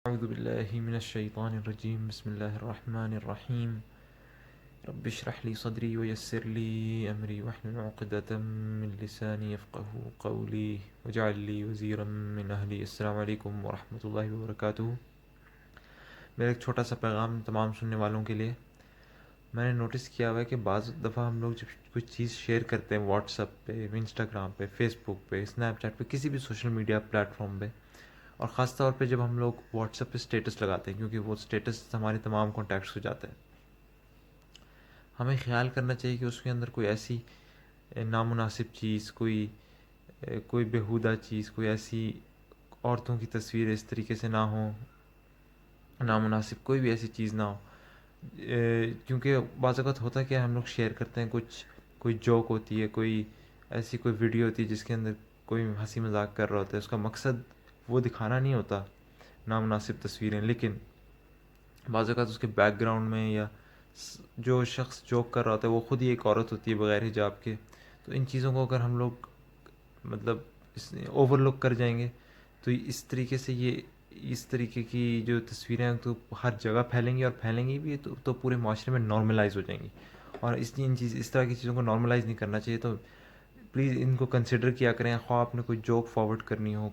اعوذ باللہ من الشیطان الرجیم بسم اللہ الرحمن الرحیم رب اشرح لی صدری ویسر لی امری واحلل عقدۃ من لسانی یفقهوا قولی واجعل لی وزیرا من اہلی۔ السلام علیکم ورحمۃ اللہ وبرکاتہ۔ میرا ایک چھوٹا سا پیغام تمام سننے والوں کے لیے۔ میں نے نوٹس کیا ہوا ہے کہ بعض دفعہ ہم لوگ جب کوئی چیز شیئر کرتے ہیں واٹس ایپ پہ، انسٹاگرام پہ، فیس بک پہ، اسنیپ چیٹ پہ، کسی بھی سوشل میڈیا پلیٹ فارم پہ، اور خاص طور پہ جب ہم لوگ واٹس ایپ پہ اسٹیٹس لگاتے ہیں، کیونکہ وہ اسٹیٹس ہمارے تمام کانٹیکٹس ہو جاتے ہیں، ہمیں خیال کرنا چاہیے کہ اس کے اندر کوئی ایسی نامناسب چیز، کوئی بیہودہ چیز، کوئی ایسی عورتوں کی تصویر اس طریقے سے نہ ہو، نامناسب کوئی بھی ایسی چیز نہ ہو۔ کیونکہ بعض اوقات ہوتا ہے کہ ہم لوگ شیئر کرتے ہیں کوئی جوک ہوتی ہے، کوئی ایسی کوئی ویڈیو ہوتی ہے جس کے اندر کوئی ہنسی مذاق کر رہا ہوتا ہے، اس کا مقصد وہ دکھانا نہیں ہوتا نامناسب تصویریں، لیکن بعض اوقات اس کے بیک گراؤنڈ میں یا جو شخص جوک کر رہا ہوتا ہے وہ خود ہی ایک عورت ہوتی ہے بغیر حجاب کے۔ تو ان چیزوں کو اگر ہم لوگ مطلب اوور لک کر جائیں گے تو اس طریقے سے اس طریقے کی جو تصویریں ہیں تو ہر جگہ پھیلیں گی، اور پھیلیں گی بھی تو پورے معاشرے میں نارملائز ہو جائیں گی، اور اس طرح کی چیزوں کو نارملائز نہیں کرنا چاہیے۔ تو پلیز ان کو کنسیڈر کیا کریں، خواہ آپ نے کوئی جوک فارورڈ کرنی ہو،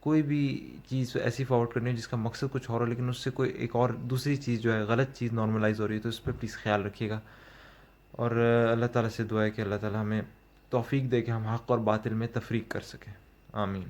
کوئی بھی چیز ایسی فارورڈ کرنی ہو جس کا مقصد کچھ اور ہو، لیکن اس سے کوئی ایک اور دوسری چیز جو ہے غلط چیز نارملائز ہو رہی ہے، تو اس پہ پلیز خیال رکھیے گا۔ اور اللہ تعالیٰ سے دعا ہے کہ اللہ تعالیٰ ہمیں توفیق دے کہ ہم حق اور باطل میں تفریق کر سکیں۔ آمین۔